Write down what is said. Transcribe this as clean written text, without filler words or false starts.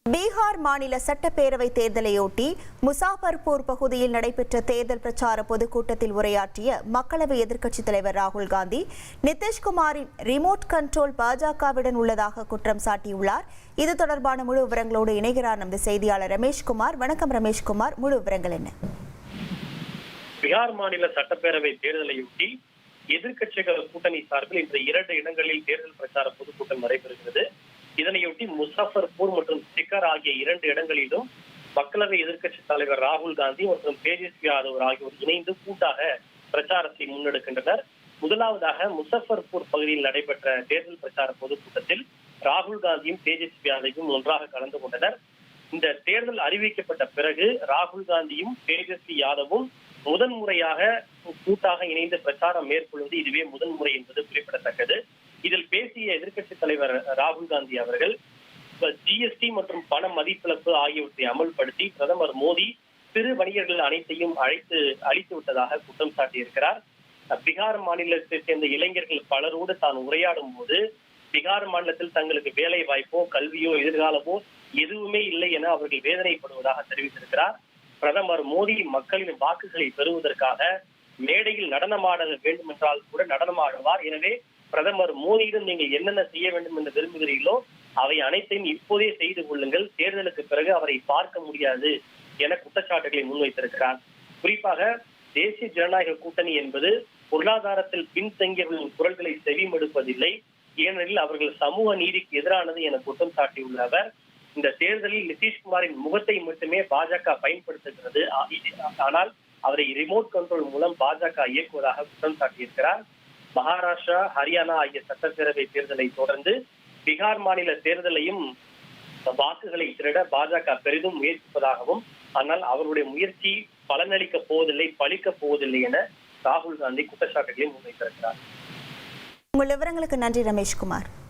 பீகார் மாநில சட்டப்பேரவை தேர்தலையொட்டி முசாஃபர்பூர் பகுதியில் நடைபெற்ற தேர்தல் பிரச்சார பொதுக்கூட்டத்தில் உரையாற்றிய மக்களவை எதிர்க்கட்சித் தலைவர் ராகுல் காந்தி நிதிஷ்குமாரின் ரிமோட் கண்ட்ரோல் பாஜகவுடன் உள்ளதாக குற்றம் சாட்டியுள்ளார். இது தொடர்பான முழு விவரங்களோடு இணைகிறார் நமது செய்தியாளர் ரமேஷ்குமார். வணக்கம் ரமேஷ்குமார், முழு விவரங்கள் என்ன? பீகார் மாநில சட்டப்பேரவை தேர்தலையொட்டி எதிர்க்கட்சிகள் கூட்டணி சார்பில் இன்று 2 இடங்களில் தேர்தல் பிரச்சார பொதுக்கூட்டம் நடைபெறுகிறது. இதனையொட்டி முசாஃபர்பூர் மற்றும் சிக்கர் ஆகிய 2 இடங்களிலும் மக்களவை எதிர்க்கட்சி தலைவர் ராகுல் காந்தி மற்றும் தேஜஸ்வி யாதவ் ஆகியோர் இணைந்து கூட்டாக பிரச்சாரத்தை முன்னெடுக்கின்றனர். முதலாவதாக முசாஃபர்பூர் பகுதியில் நடைபெற்ற தேர்தல் பிரச்சார பொதுக்கூட்டத்தில் ராகுல் காந்தியும் தேஜஸ்வி யாதவும் ஒன்றாக கலந்து கொண்டனர். இந்த தேர்தல் அறிவிக்கப்பட்ட பிறகு ராகுல் காந்தியும் தேஜஸ்வி யாதவும் முதன்முறையாக கூட்டாக இணைந்து பிரச்சாரம் மேற்கொள்வது இதுவே முதன்முறை என்பது குறிப்பிடத்தக்கது. இதில் பேசிய எதிர்க்கட்சி தலைவர் ராகுல் காந்தி அவர்கள் ஜிஎஸ்டி மற்றும் பண மதிப்பிழப்பு ஆகியவற்றை அமல்படுத்தி பிரதமர் மோடி சிறு வணிகர்கள் அனைத்தையும் அழித்து விட்டதாக குற்றம் சாட்டியிருக்கிறார். பீகார் மாநிலத்தை சேர்ந்த இளைஞர்கள் பலரோடு தான் உரையாடும் போது பீகார் மாநிலத்தில் தங்களுக்கு வேலை வாய்ப்போ கல்வியோ எதிர்காலமோ எதுவுமே இல்லை என அவர்கள் வேதனைப்படுவதாக தெரிவித்திருக்கிறார். பிரதமர் மோடி மக்களின் வாக்குகளை பெறுவதற்காக மேடையில் நடனமாட வேண்டும் என்றால் கூட நடனமாடுவார். எனவே பிரதமர் மோடியிடம் நீங்கள் என்னென்ன செய்ய வேண்டும் என்று விரும்புகிறீர்களோ அவை அனைத்தையும் இப்போதே செய்து கொள்ளுங்கள், தேர்தலுக்கு பிறகு அவரை பார்க்க முடியாது என குற்றச்சாட்டுகளை முன்வைத்திருக்கிறார். குறிப்பாக தேசிய ஜனநாயக கூட்டணி என்பது பொருளாதாரத்தில் பின்தங்கியவர்களின் குரல்களை செவிமடுப்பதில்லை, ஏனெனில் அவர்கள் சமூக நீதிக்கு எதிரானது என குற்றம் சாட்டியுள்ள அவர் இந்த தேர்தலில் நிதிஷ்குமாரின் முகத்தை மட்டுமே பாஜக பயன்படுத்துகிறது, ஆனால் அவரை ரிமோட் கண்ட்ரோல் மூலம் பாஜக இயக்குவதாக குற்றம் சாட்டியிருக்கிறார். மகாராஷ்டிரா, ஹரியானா ஆகிய சட்டப்பேரவை தேர்தலை தொடர்ந்து பீகார் மாநில தேர்தலையும் வாக்குகளை திருட பாஜக பெரிதும் முயற்சிப்பதாகவும், ஆனால் அவருடைய முயற்சி பலனளிக்க போவதில்லை, பலிக்க போவதில்லை என ராகுல் காந்தி குற்றச்சாட்டுகளை முன்வைத்திருக்கிறார். உங்கள் விவரங்களுக்கு நன்றி ரமேஷ்குமார்.